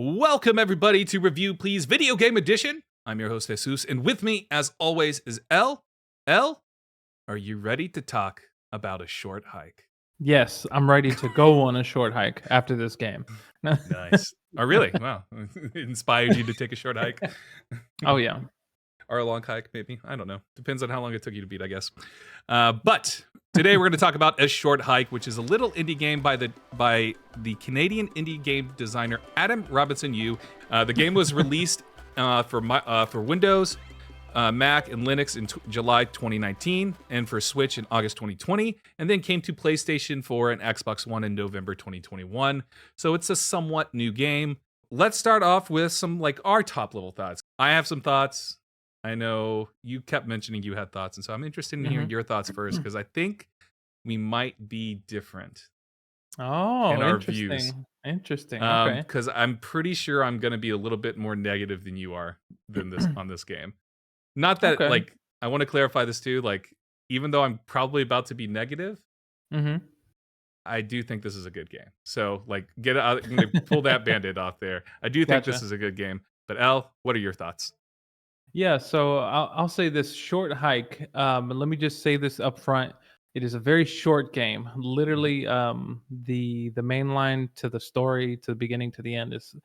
Welcome, everybody, to Review Please Video Game Edition. I'm your host, Jesus, and with me, as always, is L. L, are you ready to talk about a short hike? Yes, I'm ready to go on a short hike after this game. Nice. Oh, really? Wow. It inspired you to take a short hike? Oh, yeah. Or a long hike, maybe. I don't know. Depends on how long it took you to beat, I guess. But today we're going to talk about A Short Hike, which is a little indie game by the Canadian indie game designer Adam Robinson Yu. The game was released for Windows, Mac, and Linux in July 2019, and for Switch in August 2020, and then came to PlayStation 4 and Xbox One in November 2021. So it's a somewhat new game. Let's start off with some our top level thoughts. I have some thoughts. I know you kept mentioning you had thoughts, and so I'm interested in hearing your thoughts first, because I think we might be different in our views. Interesting. Okay. Because I'm pretty sure I'm going to be a little bit more negative than you are on this game. Not that, Okay. I want to clarify this too, even though I'm probably about to be negative, Mm-hmm. I do think this is a good game. So, get out, I'm going to pull that Band-Aid off there. I do think this Gotcha. is a good game. But Al, what are your thoughts? Yeah, so I'll say this short hike. Let me just say this up front. It is a very short game. Literally, the main line to the story, to the beginning to the end, is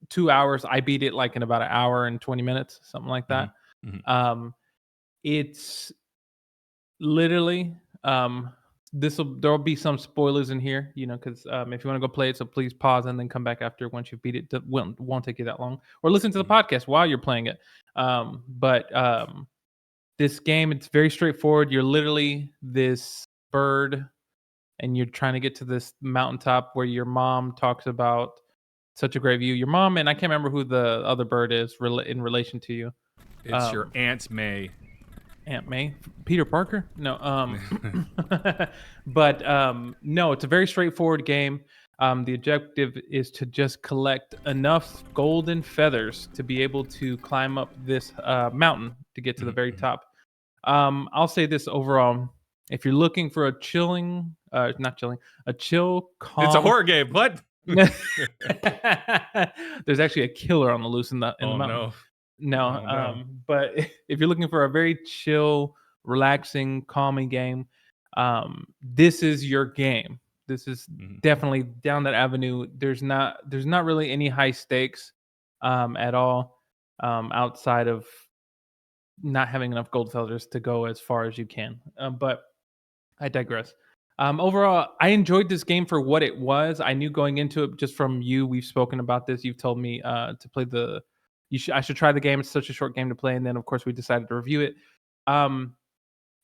2 hours. I beat it in about an hour and 20 minutes, something like hmm that. hmm Um, it's literally there'll be some spoilers in here, because if you want to go play it, so please pause and then come back after once you beat it. Won't take you that long, or listen to the podcast while you're playing it. But this game, it's very straightforward. You're literally this bird, and you're trying to get to this mountaintop where your mom talks about such a great view. Your mom, and I can't remember who the other bird is in relation to you. It's your um Aunt May. Aunt May? Peter Parker? No. But no, it's a very straightforward game. The objective is to just collect enough golden feathers to be able to climb up this mountain to get to the very top. I'll say this overall: if you're looking for a not chilling, a chill, It's a calm. horror game. What? There's actually a killer on the loose in the Oh, mountain. no. No, Oh, no. but if you're looking for a very chill, relaxing, calming game, this is your game. This is Mhm. definitely down that avenue. There's not really any high stakes at all, outside of not having enough gold feathers to go as far as you can. But I digress. Overall, I enjoyed this game for what it was. I knew going into it, just from you. We've spoken about this. You've told me to play the. I should try the game. It's such a short game to play, and then of course we decided to review it. Um,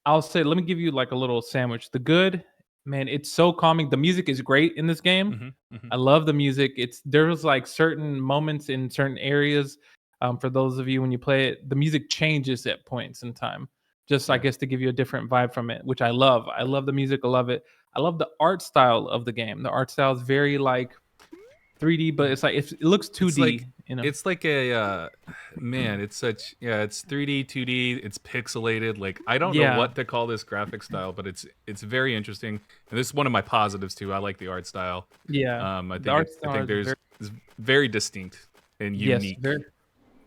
I'll say, let me give you a little sandwich. The good, man, it's so calming. The music is great in this game. Mhm, mhm. I love the music. There's certain moments in certain areas. For those of you when you play it, the music changes at points in time. Just I Yeah. guess to give you a different vibe from it, which I love. I love the music. I love it. I love the art style of the game. The art style is very 3D, but it looks It's 2D. it's like a man, it's 3D, 2D, it's pixelated. I don't know Yeah, what to call this graphic style, but it's very interesting. And this is one of my positives too. I like the art style. yeah. I The think art I style think is very it's very distinct and yes, unique. very.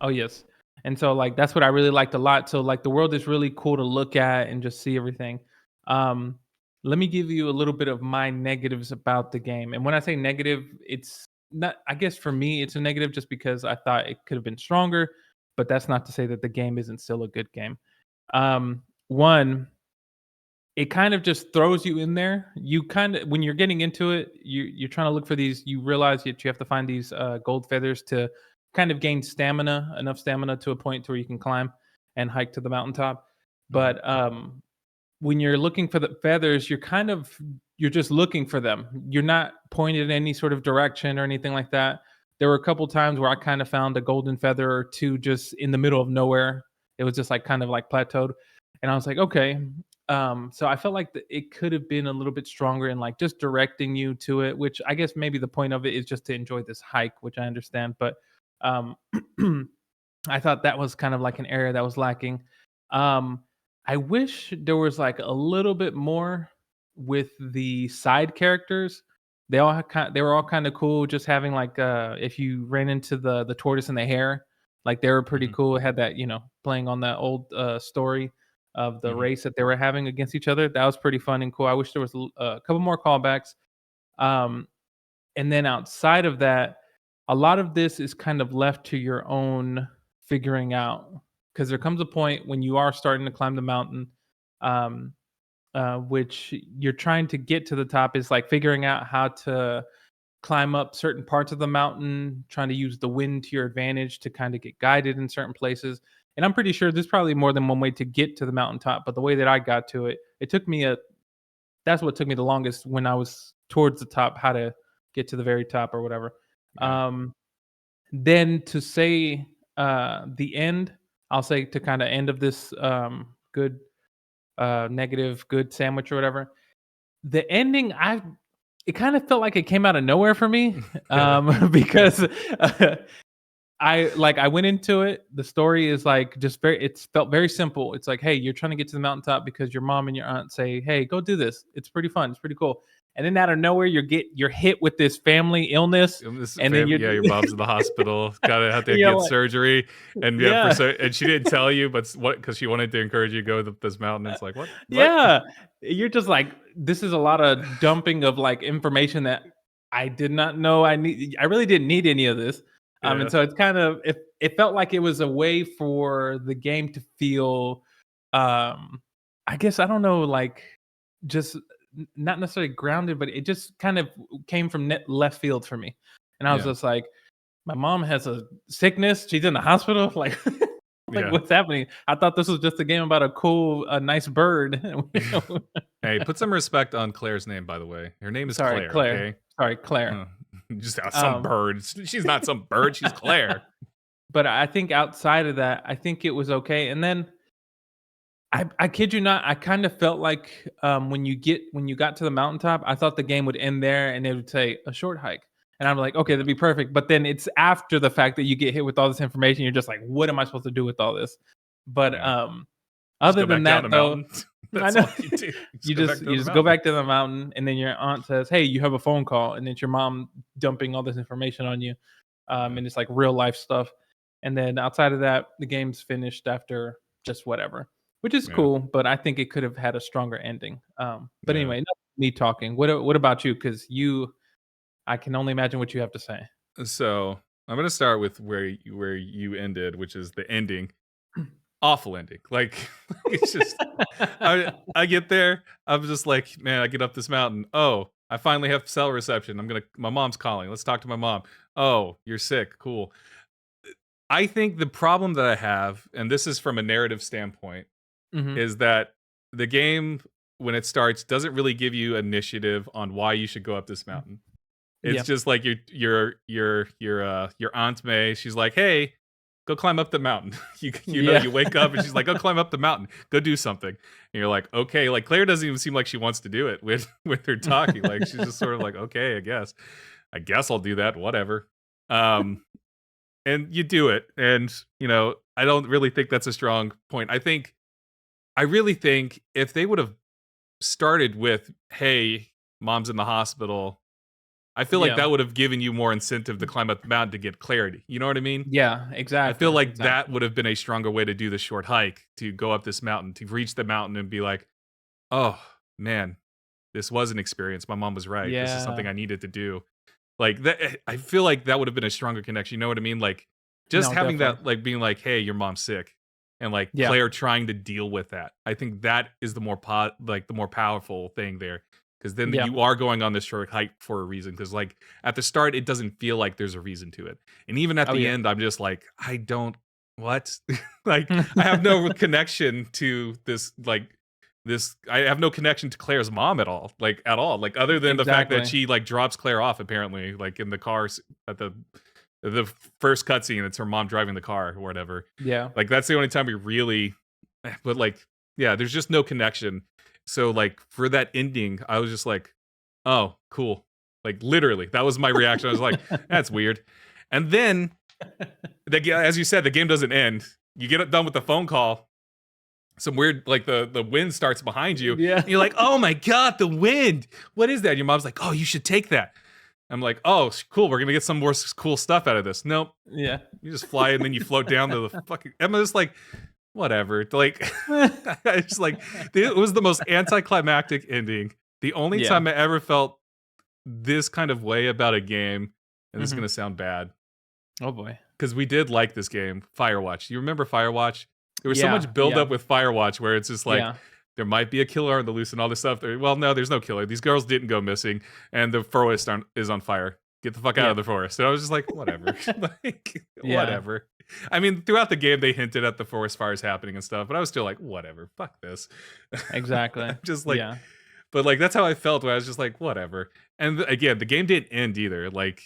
Oh yes. And so that's what I really liked a lot. So the world is really cool to look at and just see everything. Um Let me give you a little bit of my negatives about the game. And when I say negative, it's not, I guess for me it's a negative just because I thought it could have been stronger, but that's not to say that the game isn't still a good game. One, it kind of just throws you in there. You kind of, when you're getting into it, you're trying to look for these. You realize that you have to find these gold feathers to kind of gain stamina, enough stamina to a point to where you can climb and hike to the mountaintop. Mhm. But when you're looking for the feathers, you're just looking for them. You're not pointed in any sort of direction or anything like that. There were a couple times where I kind of found a golden feather or two just in the middle of nowhere. It was just kind of plateaued, and I was like, okay. So I felt like it could have been a little bit stronger in just directing you to it, which I guess maybe the point of it is just to enjoy this hike, which I understand. But um, I thought that was kind of an area that was lacking. Um, I wish there was a little bit more with the side characters. They were all kind of cool. Just having like if you ran into the tortoise and the hare, like they were pretty Hmm. cool. It had that playing on that old story of the Hmm. race that they were having against each other. That was pretty fun and cool. I wish there was a couple more callbacks. Um, and then outside of that, a lot of this is kind of left to your own figuring out because there comes a point when you are starting to climb the mountain. Um, which you're trying to get to the top is like figuring out how to climb up certain parts of the mountain, trying to use the wind to your advantage to kind of get guided in certain places. And I'm pretty sure there's probably more than one way to get to the mountaintop, but the way that I got to it, it took me a that's what took me the longest when I was towards the top, how to get to the very top or whatever. Yeah. Um, then to say the end, I'll say to kind of end of this good negative good sandwich or whatever. The ending, it kind of felt like it came out of nowhere for me, Really? because I went into it. The story is like just it's felt very simple. It's like, hey, you're trying to get to the mountaintop because your mom and your aunt say, hey, go do this. It's pretty fun. It's pretty cool. And then out of nowhere, you're hit with this family illness, This and then you're yeah, your mom's in the hospital, gotta have to you're get like, surgery, and yeah, yeah, and she didn't tell you, but what because she wanted to encourage you to go to this mountain. It's like what? yeah. You're just like, this is a lot of dumping of like information that I did not know I need. I really didn't need any of this. And Yeah, so it's kind of it felt like it was a way for the game to feel, I guess I don't know, like just not necessarily grounded, but it just kind of came from left field for me. And I was yeah, just like, my mom has a sickness. She's in the hospital. Like, like yeah. what's happening? I thought this was just a game about a nice bird. Hey, put some respect on Claire's name, by the way. Her name is Sorry, Claire. Claire. Okay, Sorry, Claire. uh, just some Um, bird. She's not some bird. She's Claire. but I think outside of that, I think it was okay. And then I kid you not, I kind of felt like when you got to the mountaintop, I thought the game would end there and it would say a short hike. And I'm like, okay, that'd be perfect. But then it's after the fact that you get hit with all this information, you're just like, what am I supposed to do with all this? But Yeah, just other go than back down that the though, mountain. I That's know all you do. Just go back you down the just go mountain. back to the mountain, and then your aunt says, "Hey, you have a phone call," and it's your mom dumping all this information on you, Yeah, and it's like real life stuff. And then outside of that, the game's finished after just whatever, which is yeah, cool. But I think it could have had a stronger ending. But yeah. anyway, enough of me talking. What about you? Because I can only imagine what you have to say. So I'm gonna start with where you ended, which is the ending. Awful ending. Like it's just I get there, I'm just like, man, I get up this mountain. Oh, I finally have cell reception. My mom's calling. Let's talk to my mom. Oh, you're sick. Cool. I think the problem that I have, and this is from a narrative standpoint, Hmm. is that the game when it starts doesn't really give you initiative on why you should go up this mountain. It's Yeah, just like your Aunt May. She's like, "Hey, go climb up the mountain." yeah, You wake up and she's like, "Go climb up the mountain. Go do something." And you're like, "Okay." Like Claire doesn't even seem like she wants to do it with with her talking. Like she's just sort of like, "Okay, I guess. I guess I'll do that. Whatever." Um, and you do it, and I don't really think that's a strong point. I really think if they would have started with, "Hey, mom's in the hospital," I feel like yeah, that would have given you more incentive to climb up the mountain to get clarity. You know what I mean? yeah. I feel Exactly, like that exactly. would have been a stronger way to do the short hike, to go up this mountain, to reach the mountain and be like, "Oh, man, this was an experience. My mom was right. This is something Yeah. I needed to do." Like that I feel like that would have been a stronger connection. You know what I mean? Like just No, having definitely. that like being like, "Hey, your mom's sick." And like Yeah. Claire trying to deal with that. I think that is the the more powerful thing there. Because then Yeah. you are going on this short hike for a reason. Because like at the start, it doesn't feel like there's a reason to it. And even at Oh, the yeah. end, I'm just like, I don't what? Like I have no connection to this I have no connection to Claire's mom at all, like at all, like other than the fact that Exactly. she like drops Claire off apparently, like in the car at the first cutscene. It's her mom driving the car or whatever. Yeah. Like that's the only time we really, but like yeah, there's just no connection. So like for that ending, I was just like, oh, cool. Like literally, that was my reaction. I was like, that's weird. And then as you said, the game doesn't end. You get it done with the phone call, some weird, like the wind starts behind you. Yeah. And you're like, oh my God, the wind. What is that? And your mom's like, oh, you should take that. I'm like, oh, cool. We're going to get some more cool stuff out of this. Nope. Yeah. You just fly and then you float down to the fucking. I'm just like, whatever. Like, I just like, it was the most anticlimactic ending. The only Yeah. time I ever felt this kind of way about a game, and this is Mhm. going to sound bad, Oh boy. because we did like this game, Firewatch. You remember Firewatch? There was so Yeah, much build yeah. up with Firewatch where it's just like, Yeah. there might be a killer on the loose and all this stuff. Well, no, there's no killer. These girls didn't go missing, and the forest is on fire. Get the fuck out Yeah. of the forest. And I was just like, whatever. Like, Yeah. whatever. I mean, throughout the game, they hinted at the forest fires happening and stuff, but I was still like, whatever. Fuck this. Exactly. Just like, yeah. but like, that's how I felt, where I was just like, whatever. And again, the game didn't end either. Like,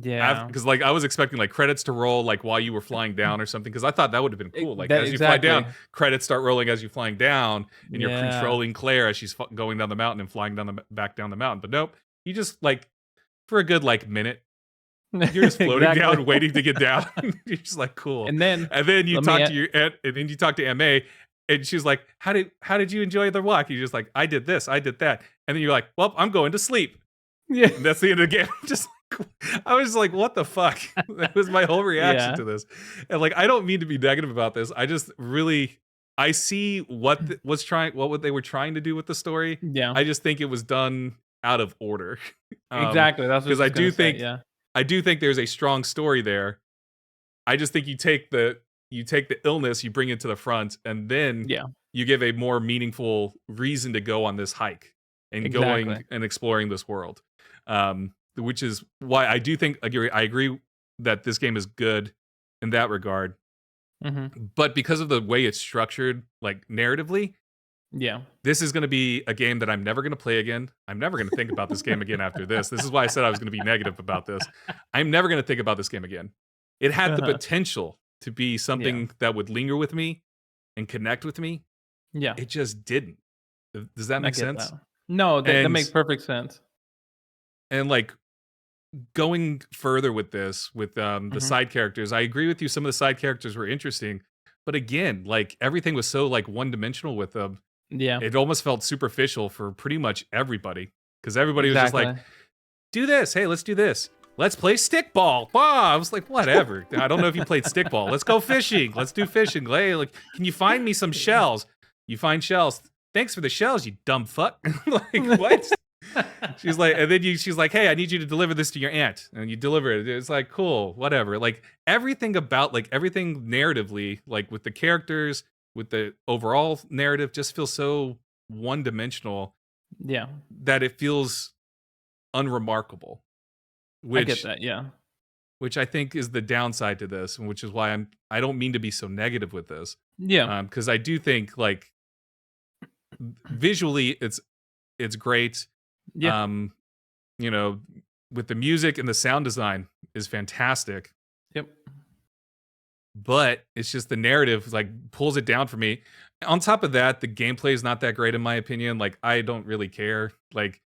Yeah. because like I was expecting like credits to roll like while you were flying down or something, because I thought that would have been cool. Like, as you fly down, credits start rolling as you're flying down, and you're Yeah. controlling Claire as she's going down the mountain and flying down back down the mountain. But nope, you just like, for a good like minute, you're just floating Exactly. down, waiting to get down. You're just like, cool. And then you let me talk a- to your aunt, and then you talk to Ma, and she's like, how did you enjoy the walk? You're just like, I did this, I did that, and then you're like, well, I'm going to sleep. yeah. And that's the end of the game. Just I was like, what the fuck? That was my whole reaction Yeah. to this. And like, I don't mean to be negative about this. I just really, I see what what they were trying to do with the story. Yeah. I just think it was done out of order. Exactly. That's what because I do think yeah. I do think there's a strong story there. I just think you take the illness, you bring it to the front, and then Yeah. you give a more meaningful reason to go on this hike and going Exactly. and exploring this world. Which is why I do think I agree that this game is good in that regard. Mhm. But because of the way it's structured, like narratively, Yeah. this is going to be a game that I'm never going to play again. I'm never going to think about this game again after this. This is why I said I was going to be negative about this. I'm never going to think about this game again. It had the Uh-huh. potential to be something that would linger with me and connect with me. Yeah. It just didn't. Does that I make get sense? that. No, that And- makes perfect sense. And like, going further with this, with the Mhm. side characters, I agree with you. Some of the side characters were interesting, but again, like everything was so like one dimensional with them. Yeah. It almost felt superficial for pretty much everybody, because everybody was just like, "Do this, hey, let's do this. Let's play stickball." Wow, I was like, whatever. I don't know if you played stickball. Let's go fishing. Let's do fishing. Hey, like, can you find me some shells? You find shells. Thanks for the shells, you dumb fuck. Like, what? She's like, and then she's like, hey, I need you to deliver this to your aunt, and you deliver it. It's like, cool, whatever. Like everything about, like everything narratively, like with the characters, with the overall narrative, just feels so one dimensional Yeah. that it feels unremarkable. I get that. Yeah. Which I think is the downside to this, and which is why I don't mean to be so negative with this. Yeah. Because I do think like visually it's great. Yeah. You know, with the music and the sound design is fantastic, Yep. but it's just the narrative like pulls it down for me. On top of that, the gameplay is not that great in my opinion. Like, I don't really care. Like,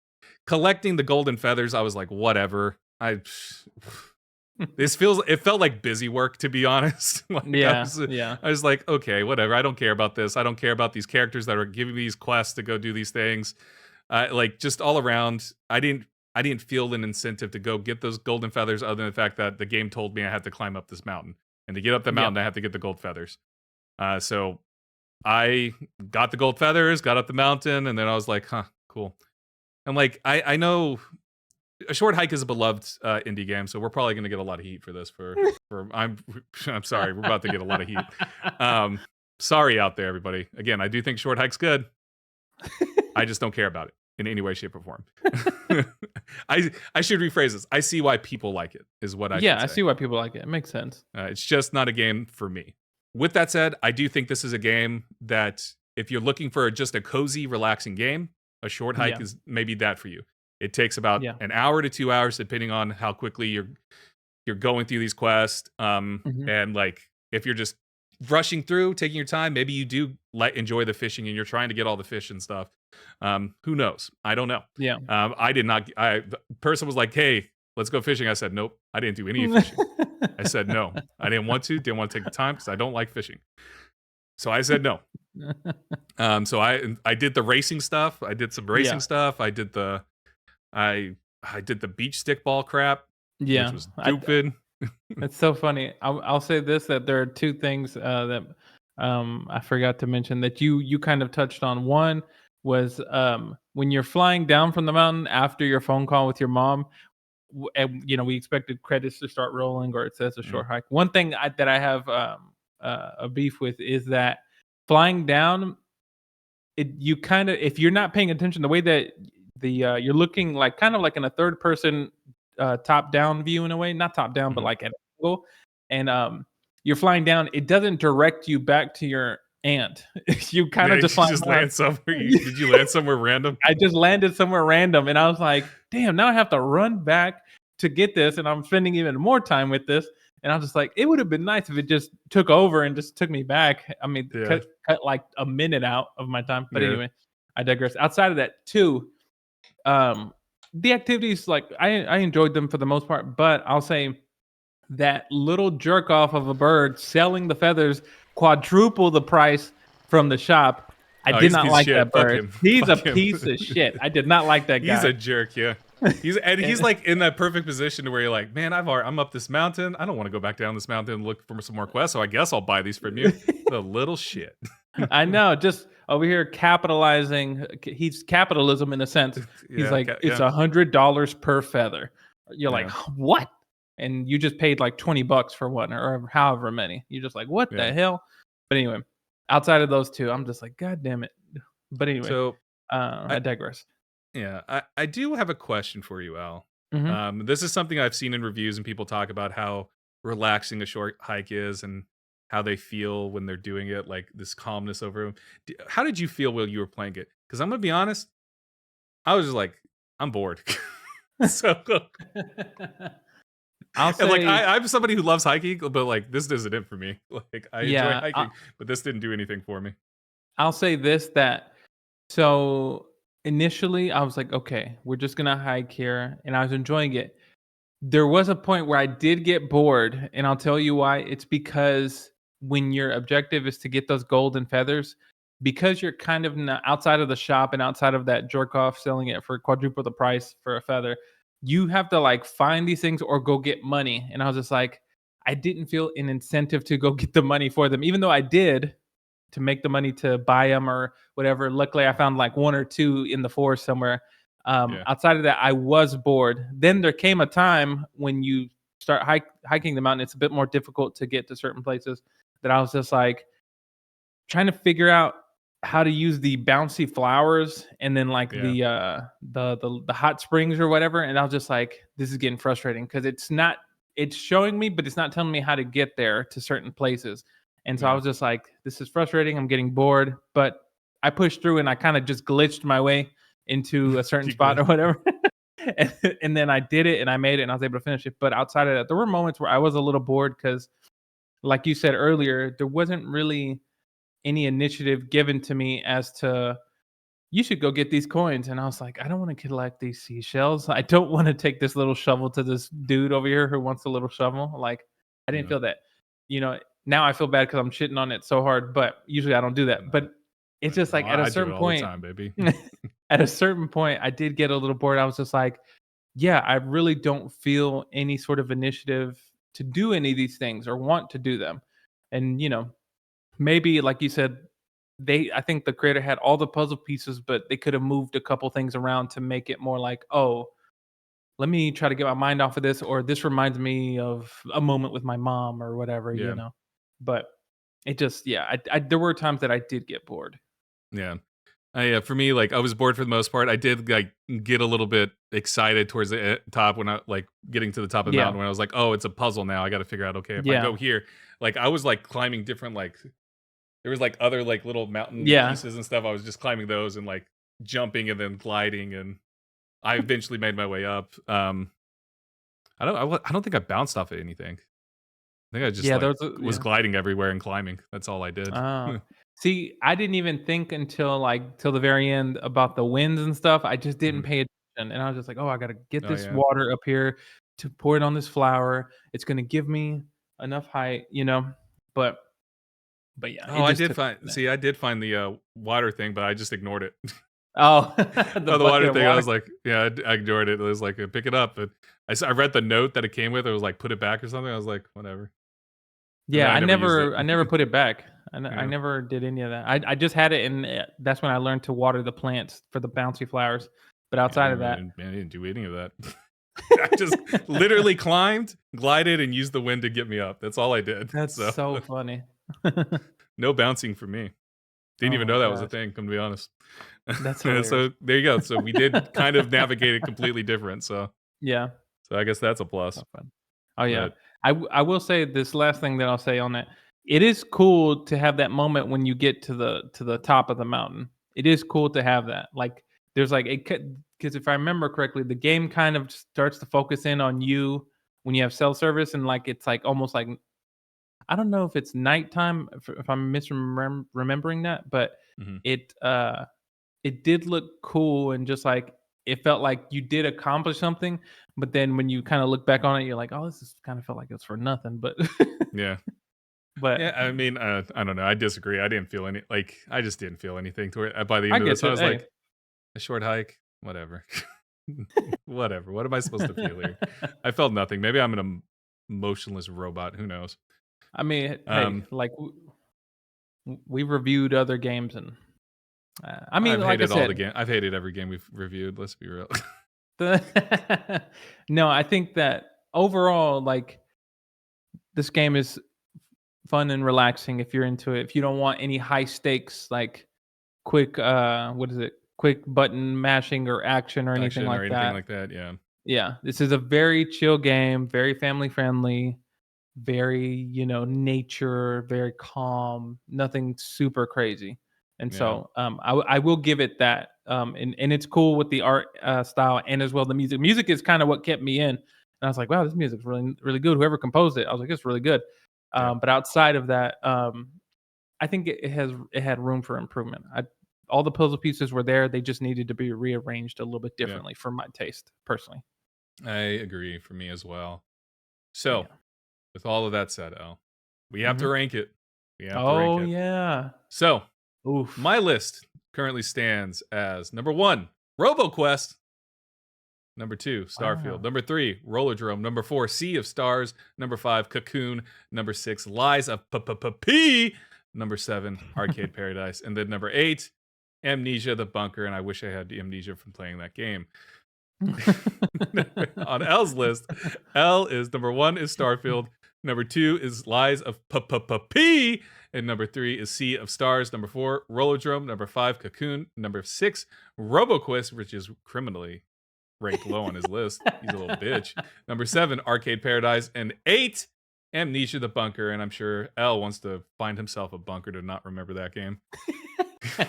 collecting the golden feathers, I was like, whatever. It felt like busy work, to be honest. Like, Yeah. I was like, okay, whatever. I don't care about this. I don't care about these characters that are giving me these quests to go do these things. Like, just all around, I didn't feel an incentive to go get those golden feathers, other than the fact that the game told me I had to climb up this mountain, and to get up the mountain, I have to get the gold feathers. So I got the gold feathers, got up the mountain, and then I was like, huh, cool. And like, I know A Short Hike is a beloved indie game, so we're probably going to get a lot of heat for this. I'm sorry, we're about to get a lot of heat. Sorry out there, everybody. Again, I do think Short Hike's good. I just don't care about it in any way, shape, or form. I should rephrase this. I see why people like it, is what I should say. I see why people like it. It makes sense. It's just not a game for me. With that said, I do think this is a game that if you're looking for just a cozy, relaxing game, A Short Hike is maybe that for you. It takes about an hour to 2 hours, depending on how quickly you're going through these quests. And like, if you're just rushing through, taking your time, maybe you do enjoy the fishing and you're trying to get all the fish and stuff. Who knows? I don't know. Yeah. I did not. The person was like, "Hey, let's go fishing." I said, "Nope, I didn't do any fishing." I said no. I didn't want to take the time because I don't like fishing. So I said no. So I did the racing stuff. I did some racing Yeah, stuff. I I did the beach stick ball crap, which yeah. was I stupid. It's so funny. I'll say this, that there are two things that I forgot to mention that you kind of touched on. One was when you're flying down from the mountain after your phone call with your mom, and we expected credits to start rolling, or it says a Mm, short hike. One thing that I have a beef with is that flying down, you kind of, if you're not paying attention, the way that you're looking like kind of like in a third person top down view in a way, not top down, but mhm. like at an angle, and you're flying down. It doesn't direct you back to your aunt. You kind Yeah, of you just fly just down. land somewhere. Did you land somewhere random? I just landed somewhere random, and I was like, "Damn! Now I have to run back to get this, and I'm spending even more time with this." And I was just like, "It would have been nice if it just took over and just took me back." I mean, Yeah, cut like a minute out of my time. But yeah. anyway, I digress. Outside of that, too, um, the activities, like I enjoyed them for the most part, but I'll say that little jerk off of a bird selling the feathers quadruple the price from the shop. I Oh, did he's a not piece of like shit. that Fuck bird. him. He's a Fuck him. piece of shit. I did not like that He's a guy. jerk. Yeah. He's And he's like in that perfect position to where you're like, man, I'm up this mountain. I don't want to go back down this mountain and look for some more quests. So I guess I'll buy these from you. The little shit. I know, just over here capitalizing. He's capitalism in a sense. He's Yeah, like, it's yeah, $100 per feather. You're like, yeah, what? And you just paid like $20 for one, or however many. You're just like, what yeah. the hell? But anyway, outside of those two, I'm just like, God damn it. But anyway, So I I digress. yeah, I do have a question for you, Al. Hmm. This is something I've seen in reviews and people talk about how relaxing a short hike is and how they feel when they're doing it, like this calmness over them. How did you feel while you were playing it? Because I'm gonna be honest, I was just like, I'm bored. So, I'll and like say, I'm somebody who loves hiking, but like this isn't it for me. Like I enjoy yeah, hiking, but this didn't do anything for me. I'll say this, that so initially I was like, okay, we're just gonna hike here, and I was enjoying it. There was a point where I did get bored, and I'll tell you why. It's because when your objective is to get those golden feathers, because you're kind of not outside of the shop and outside of that jerk off selling it for quadruple the price for a feather, you have to like find these things or go get money. And I was just like, I didn't feel an incentive to go get the money for them, even though I did to make the money to buy them or whatever. Luckily, I found like one or two in the forest somewhere. Yeah, Outside of that, I was bored. Then there came a time when you start hiking the mountain, it's a bit more difficult to get to certain places, that I was just like trying to figure out how to use the bouncy flowers and then like yeah, the hot springs or whatever. And I was just like, this is getting frustrating because it's showing me, but it's not telling me how to get there to certain places. And so I yeah. was just like, this is frustrating. I'm getting bored. But I pushed through and I kind of just glitched my way into a certain You spot good? or whatever. And then I did it and I made it and I was able to finish it. But outside of that, there were moments where I was a little bored because, like you said earlier, there wasn't really any initiative given to me as to, you should go get these coins. And I was like, I don't want to collect these seashells. I don't want to take this little shovel to this dude over here who wants a little shovel. Like, I didn't Yeah. feel that. You know, now I feel bad because I'm shitting on it so hard, but usually I don't do that. No, But it's just no, like at a I do it certain all the point, time, baby. at a certain point, I did get a little bored. I was just like, yeah, I really don't feel any sort of initiative to do any of these things or want to do them. And, maybe like you said, I think the creator had all the puzzle pieces, but they could have moved a couple things around to make it more like, oh, let me try to get my mind off of this, or this reminds me of a moment with my mom or whatever. Yeah, But it just, yeah, there were times that I did get bored. yeah. Yeah, for me, like I was bored for the most part. I did like get a little bit excited towards the top when I like getting to the top of the Yeah, mountain when I was like, oh, it's a puzzle now. I got to figure out, okay, if I yeah, go here, like I was like climbing different like there was like other like little mountain yeah, pieces and stuff. I was just climbing those and like jumping and then gliding, and I eventually made my way up. I don't think I bounced off of anything. I think I just yeah. like was Yeah. gliding everywhere and climbing. That's all I did. Oh. See, I didn't even think until like till the very end about the winds and stuff. I just didn't Mhm. pay attention, and I was just like, "Oh, I gotta get Oh this yeah, water up here to pour it on this flower. It's gonna give me enough height." But But yeah, Oh, it I just did took. find. See, I did find the water thing, but I just ignored it. Oh, the Oh, the bucket water of thing. I water. was like, yeah, I ignored it. It was like, pick it up. But I read the note that it came with. It was like, put it back or something. I was like, whatever. And then Yeah, I never used it. I never put it back. I Yeah. never did any of that. I just had it, and that's when I learned to water the plants for the bouncy flowers. But Yeah, outside of that, I didn't do any of that. I just literally climbed, glided, and used the wind to get me up. That's all I did. that's So so funny. no bouncing for me. Didn't Oh even my know that was a gosh, thing, come to be honest. that's hilarious. So there you go. So we did kind of navigate it completely different. Yeah, So I guess that's a plus. so fun. Oh yeah, But I will say this last thing that I'll say on that. It is cool to have that moment when you get to the top of the mountain. It is cool to have that. Like there's like it because if I remember correctly, the game kind of starts to focus in on you when you have cell service, and like it's like almost like I don't know if it's nighttime if I'm misremembering that, but mhm. it it did look cool and just like it felt like you did accomplish something, but then when you kind of look back on it, you're like, oh, this is kind of felt like it's for nothing. But Yeah. but Yeah, I mean, I don't know. I disagree. I didn't feel any like I just didn't feel anything to it. By the I end of get this, I you. was Hey, like, a short hike, whatever. Whatever. What am I supposed to feel here? I felt nothing. Maybe I'm an emotionless robot. Who knows? I mean, hey, Um, like we reviewed other games, and I mean, I've like I hated all the said, game. I've hated every game we've reviewed. Let's be real. the no, I think that overall, like this game is fun and relaxing if you're into it. If you don't want any high stakes, like quick, what is it? Quick button mashing or action or anything Action or like anything that. like that. Yeah. Yeah, this is a very chill game, very family friendly, very, nature, very calm, nothing super crazy. And Yeah. so, I will give it that. And it's cool with the art style and as well the music. Music is kind of what kept me in. And I was like, wow, this music's really, really good. Whoever composed it, I was like, it's really good. Yeah. But outside of that, I think it had room for improvement. All the puzzle pieces were there. They just needed to be rearranged a little bit Yeah. differently for my taste, personally. I agree for me as well. But So, yeah. with all of that said, Al, we have to Mhm. rank it. We have to rank Oh it. yeah. So, Oof. my list currently stands as number 1, RoboQuest. Number 2, Starfield. Wow. Number 3, Rollerdrome. Number 4, Sea of Stars. Number 5, Cocoon. Number 6, Lies of P. Number 7, Arcade Paradise. And then number 8, Amnesia the Bunker. And I wish I had amnesia from playing that game. On L's list, L is number 1 is Starfield. Number 2 is Lies of P. And number 3 is Sea of Stars. Number 4, Rollerdrome. Number 5, Cocoon. Number 6, RoboQuest, which is criminally ranked low on his list. He's a little bitch. Number 7, Arcade Paradise. And 8, Amnesia the Bunker. And I'm sure L wants to find himself a bunker to not remember that game.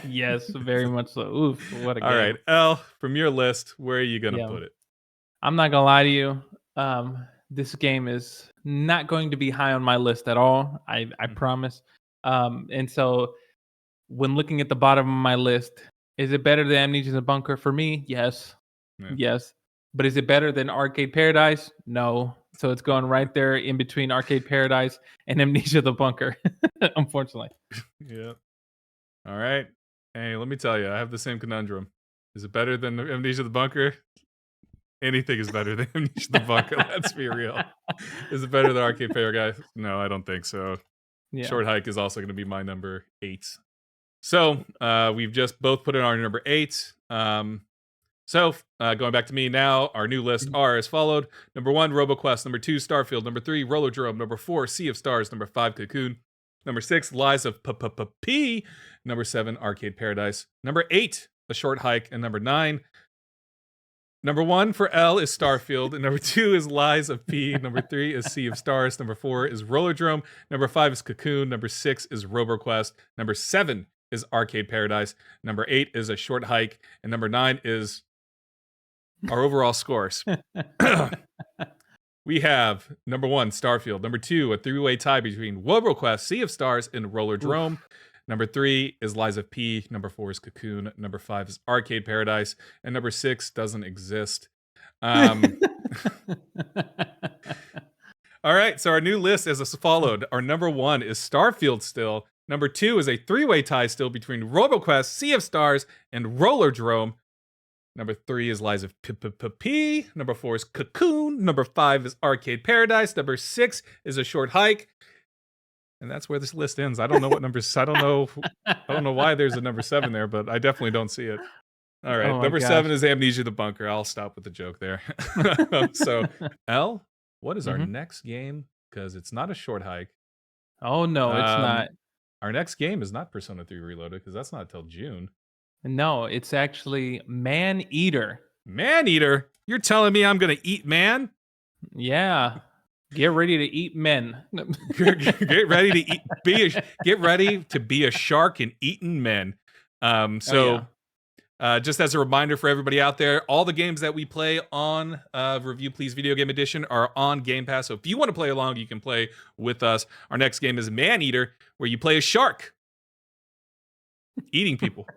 Yes, very much so. Oof, what a All game. right, L, from your list, where are you going to Yeah. put it? I'm not gonna lie to you. This game is not going to be high on my list at all. I Mhm. promise. And so when looking at the bottom of my list, is it better than Amnesia the Bunker? For me, yes. Yeah. Yes. But is it better than Arcade Paradise? No. So it's going right there in between Arcade Paradise and Amnesia the Bunker, unfortunately. Yeah. All right. Hey, let me tell you, I have the same conundrum. Is it better than Amnesia the Bunker? Anything is better than Amnesia the Bunker. Let's be real. Is it better than Arcade Paradise? No, I don't think so. Yeah. Short Hike is also going to be my number 8. So we've just both put in our number 8. Going back to me now, our new list are as followed. Number 1, RoboQuest. Number 2, Starfield. Number 3, Rollerdrome. Number 4, Sea of Stars. Number 5, Cocoon. Number 6, Lies of P. Number 7, Arcade Paradise. Number 8, A Short Hike. And number 9, number 1 for L is Starfield. And number 2 is Lies of P. Number 3 is Sea of Stars. Number 4 is Rollerdrome. Number 5 is Cocoon. Number 6 is RoboQuest. Number 7 is Arcade Paradise. Number 8 is A Short Hike. And number 9 is our overall scores. We have number 1, Starfield. Number 2, a 3-way tie between RoboQuest, Sea of Stars, and Rollerdrome. Oof. Number 3 is Lies of P. Number 4 is Cocoon. Number 5 is Arcade Paradise. And number 6 doesn't exist. All right, so our new list is as followed. Our number 1 is Starfield still. Number 2 is a three-way tie still between RoboQuest, Sea of Stars, and Rollerdrome. Number 3 is Lies of P. Number 4 is Cocoon. Number 5 is Arcade Paradise. Number 6 is A Short Hike. And that's where this list ends. I don't know what numbers. I don't know why there's a number 7 there, but I definitely don't see it. All right, Oh my number gosh. 7 is Amnesia the Bunker. I'll stop with the joke there. So, L, what is our next game? Because it's not A Short Hike. Oh no, it's not. Our next game is not Persona 3 Reloaded because that's not until June. No, it's actually Man Eater. Man Eater? You're telling me I'm gonna eat man? Yeah. Get ready to eat men. Get ready to eat. Get ready to be a shark and eating men. Just as a reminder for everybody out there, all the games that we play on Review Please Video Game Edition are on Game Pass. So if you want to play along, you can play with us. Our next game is Man Eater, where you play a shark eating people.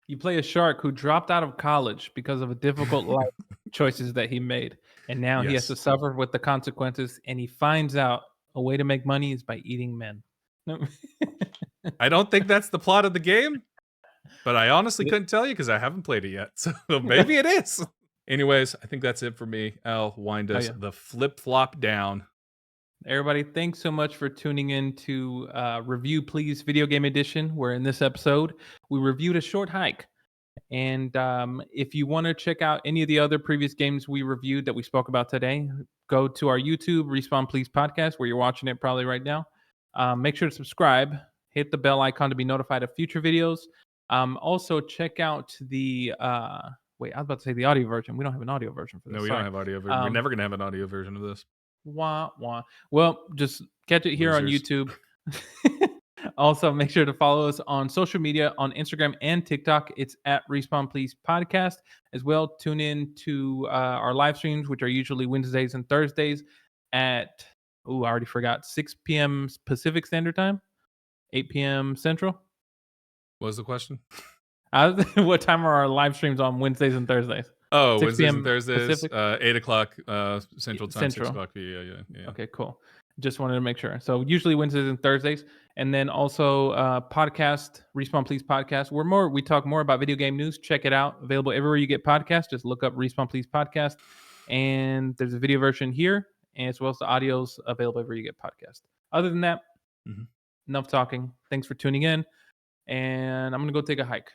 You play a shark who dropped out of college because of a difficult life choices that he made. And now he has to suffer with the consequences. And he finds out a way to make money is by eating men. I don't think that's the plot of the game, but I honestly couldn't tell you because I haven't played it yet. So maybe it is. Anyways, I think that's it for me. Al, wind us the flip-flop down. Everybody, thanks so much for tuning in to Review Please Video Game Edition, where in this episode, we reviewed A Short Hike. And if you want to check out any of the other previous games we reviewed that we spoke about today, go to our YouTube, Respawn Please Podcast, where you're watching it probably right now. Make sure to subscribe. Hit the bell icon to be notified of future videos. Also, check out the... I was about to say the audio version. We don't have an audio version for this. No, we don't have audio version. We're never going to have an audio version of this. Wah, wah. Well, just catch it here on YouTube. Also, make sure to follow us on social media on Instagram and TikTok. It's at Respawn Please Podcast. As well, tune in to our live streams, which are usually Wednesdays and Thursdays at, I already forgot, 6 p.m. Pacific Standard Time, 8 p.m. Central. What was the question? What time are our live streams on Wednesdays and Thursdays? Oh, Wednesdays and Thursdays, 8 o'clock Central Time, 6 o'clock. Yeah. Okay, cool. Just wanted to make sure. So usually Wednesdays and Thursdays. And then also podcast, Respawn Please Podcast. We talk more about video game news. Check it out. Available everywhere you get podcasts. Just look up Respawn Please Podcast. And there's a video version here, and as well as the audio's available everywhere you get podcasts. Other than that, enough talking. Thanks for tuning in. And I'm going to go take a hike.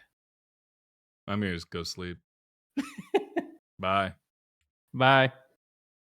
I'm going to just go sleep. Bye. Bye.